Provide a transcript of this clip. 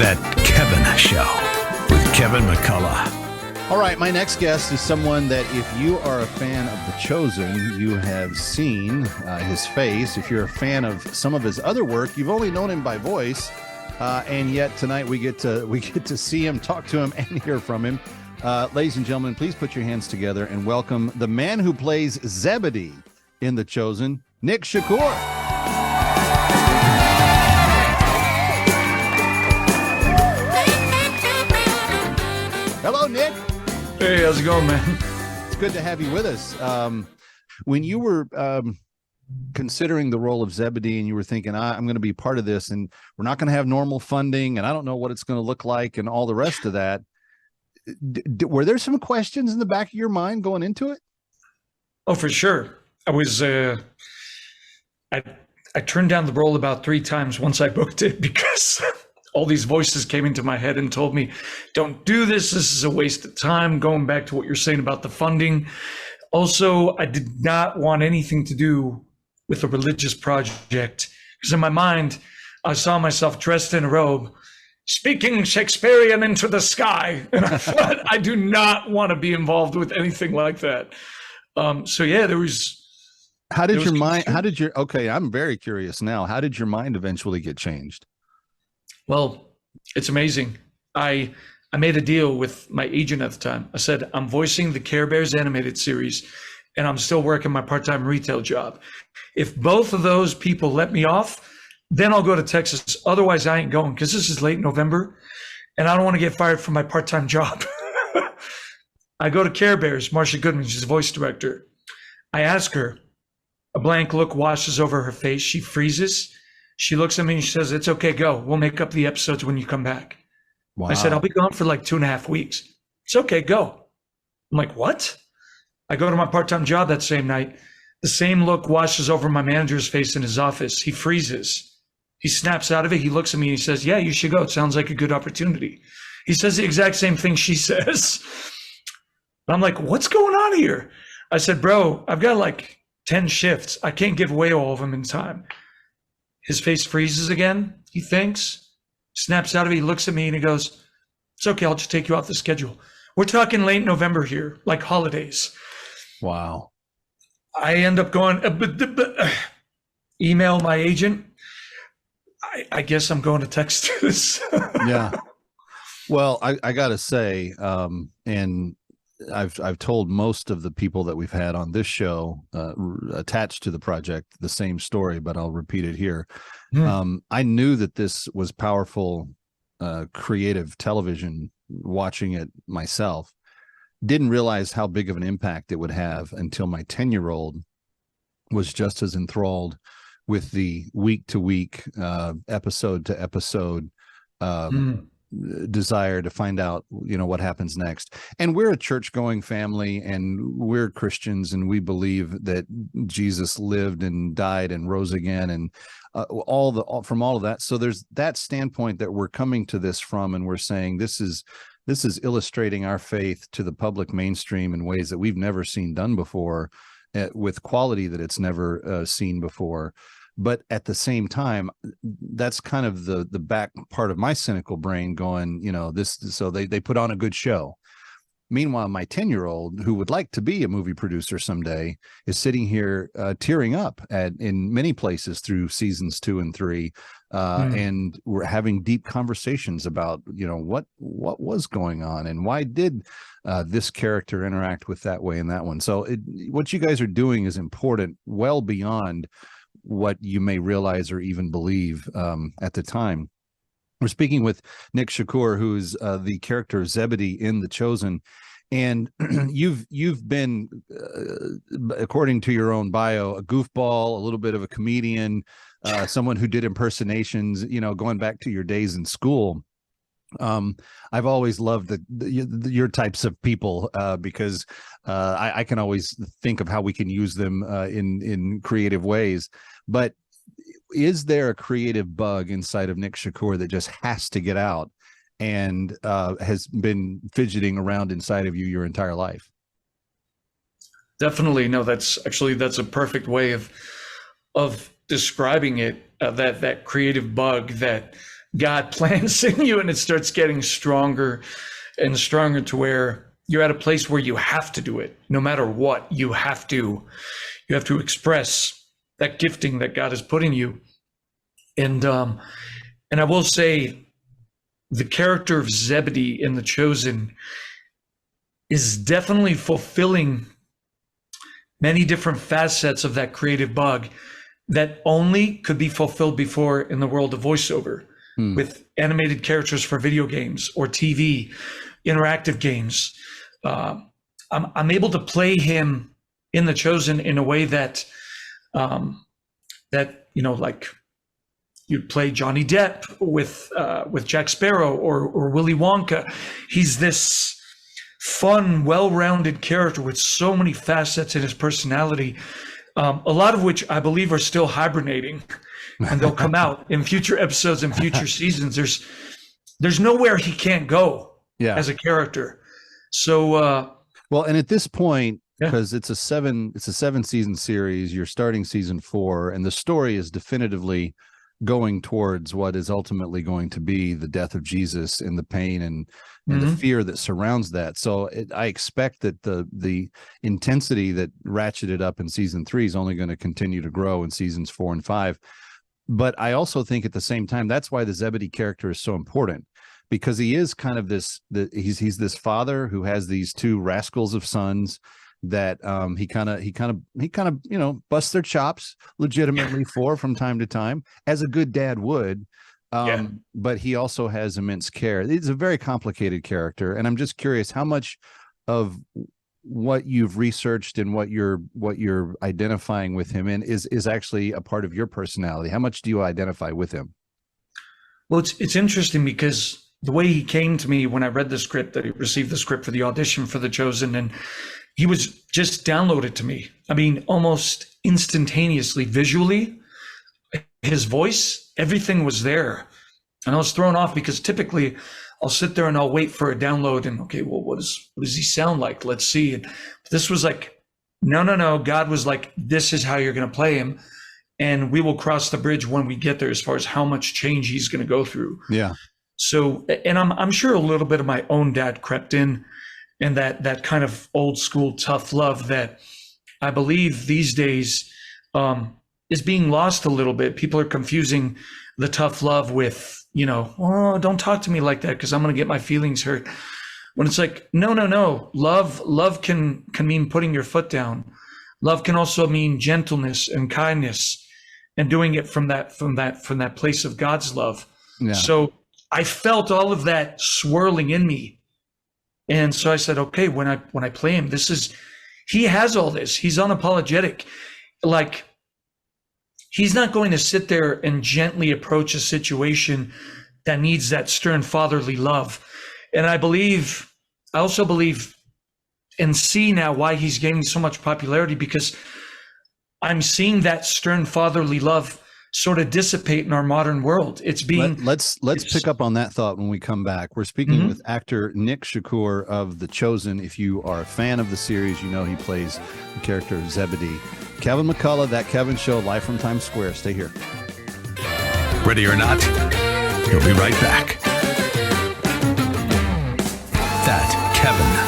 That Kevin Show with Kevin McCullough. All right, my next guest is someone that if you are a fan of The Chosen, you have seen his face. If you're a fan of some of his other work, you've only known him by voice, and yet tonight we get to see him, talk to him, and hear from him. Ladies and gentlemen, please put your hands together and welcome the man who plays Zebedee in The Chosen, Nick Shakur. Hello, Nick. Hey, how's it going, man? It's good to have you with us. When you were considering the role of Zebedee and you were thinking, I'm going to be part of this and we're not going to have normal funding and I don't know what it's going to look like and all the rest of that, were there some questions in the back of your mind going into it? Oh, for sure. I was, I turned down the role about 3 times once I booked it because all these voices came into my head and told me, don't do this. This is a waste of time. Going back to what you're saying about the funding. Also, I did not want anything to do with a religious project because in my mind, I saw myself dressed in a robe, speaking Shakespearean into the sky. And I thought, I do not want to be involved with anything like that. So yeah, there was. Okay, I'm very curious now. How did your mind eventually get changed? Well, it's amazing. I made a deal with my agent at the time. I said, I'm voicing the Care Bears animated series, and I'm still working my part-time retail job. If both of those people let me off, then I'll go to Texas. Otherwise, I ain't going because this is late November, and I don't want to get fired from my part-time job. I go to Care Bears, Marcia Goodman, she's the voice director. I ask her, a blank look washes over her face. She freezes. She looks at me and she says, it's okay, go. We'll make up the episodes when you come back. Wow. I said, I'll be gone for like 2.5 weeks. It's okay, go. I'm like, what? I go to my part-time job that same night. The same look washes over my manager's face in his office. He freezes. He snaps out of it. He looks at me and he says, yeah, you should go. It sounds like a good opportunity. He says the exact same thing she says. And I'm like, what's going on here? I said, bro, I've got like 10 shifts. I can't give away all of them in time. His face freezes again. He thinks, snaps out of it. He looks at me and he goes, it's okay. I'll just take you off the schedule. We're talking late November here, like holidays. Wow. I end up going, email my agent. I guess I'm going to Texas. Yeah. Well, I got to say, and I've told most of the people that we've had on this show attached to the project the same story, but I'll repeat it here. I knew that this was powerful, creative television, watching it myself. Didn't realize how big of an impact it would have until my 10-year-old was just as enthralled with the week-to-week, episode-to-episode desire to find out, what happens next. And we're a church-going family, and we're Christians, and we believe that Jesus lived and died and rose again, and from all of that. So there's that standpoint that we're coming to this from, and we're saying this is illustrating our faith to the public mainstream in ways that we've never seen done before, with quality that it's never seen before. But at the same time, that's kind of the back part of my cynical brain going, so they put on a good show. Meanwhile, my 10-year-old, who would like to be a movie producer someday, is sitting here tearing up in many places through seasons 2 and 3. And we're having deep conversations about, what was going on and why did this character interact with that way in that one. So what you guys are doing is important, well beyond what you may realize or even believe at the time. We're speaking with Nick Shakur, who's the character Zebedee in The Chosen, and you've been, according to your own bio, a goofball, a little bit of a comedian, someone who did impersonations, going back to your days in school. I've always loved your types of people because I can always think of how we can use them in creative ways. But is there a creative bug inside of Nick Shakur that just has to get out and has been fidgeting around inside of you your entire life? Definitely. No, that's a perfect way of describing it. That creative bug that God plants in you, and it starts getting stronger and stronger to where you're at a place where you have to do it. No matter what, you have to express that gifting that God has put in you. And I will say, the character of Zebedee in The Chosen is definitely fulfilling many different facets of that creative bug that only could be fulfilled before in the world of voiceover, with animated characters for video games or TV, interactive games. I'm able to play him in The Chosen in a way that, like you'd play Johnny Depp with Jack Sparrow or Willy Wonka. He's this fun, well-rounded character with so many facets in his personality, a lot of which I believe are still hibernating, and they'll come out in future episodes and future seasons. There's nowhere he can't go as a character. So, well, and at this point, Yeah. because it's a 7-season series, you're starting season 4, and the story is definitively going towards what is ultimately going to be the death of Jesus and the pain and the fear that surrounds that. So I expect that the intensity that ratcheted up in season 3 is only going to continue to grow in seasons 4 and 5. But I also think at the same time, that's why the Zebedee character is so important, because he is kind of he's this father who has these 2 rascals of sons that he kind of busts their chops legitimately for from time to time, as a good dad would. But he also has immense care. It's a very complicated character, and I'm just curious how much of what you've researched and what you're identifying with him in is actually a part of your personality. How much do you identify with him? Well, it's interesting because the way he came to me when I read the script, that he received the script for the audition for The Chosen, and he was just downloaded to me. I mean, almost instantaneously, visually, his voice, everything was there. And I was thrown off because typically I'll sit there and I'll wait for a download and, okay, well, what does he sound like? Let's see. And this was like, no. God was like, this is how you're going to play him. And we will cross the bridge when we get there as far as how much change he's going to go through. Yeah. So, and I'm sure a little bit of my own dad crept in, and that kind of old school tough love that I believe these days is being lost a little bit. People are confusing the tough love with, oh, don't talk to me like that because I'm going to get my feelings hurt. When it's like, no. Love can mean putting your foot down. Love can also mean gentleness and kindness, and doing it from that place of God's love. Yeah. So I felt all of that swirling in me. And so I said, okay, when I play him, he has all this. He's unapologetic. Like, he's not going to sit there and gently approach a situation that needs that stern fatherly love. And I also believe and see now why he's gaining so much popularity, because I'm seeing that stern fatherly love sort of dissipate in our modern world. It's being let's pick up on that thought when we come back. We're speaking with actor Nick Shakur of The Chosen. If you are a fan of the series, you know he plays the character of Zebedee. Kevin McCullough, That Kevin Show, live from Times Square. Stay here. Ready or not, he'll be right back. That Kevin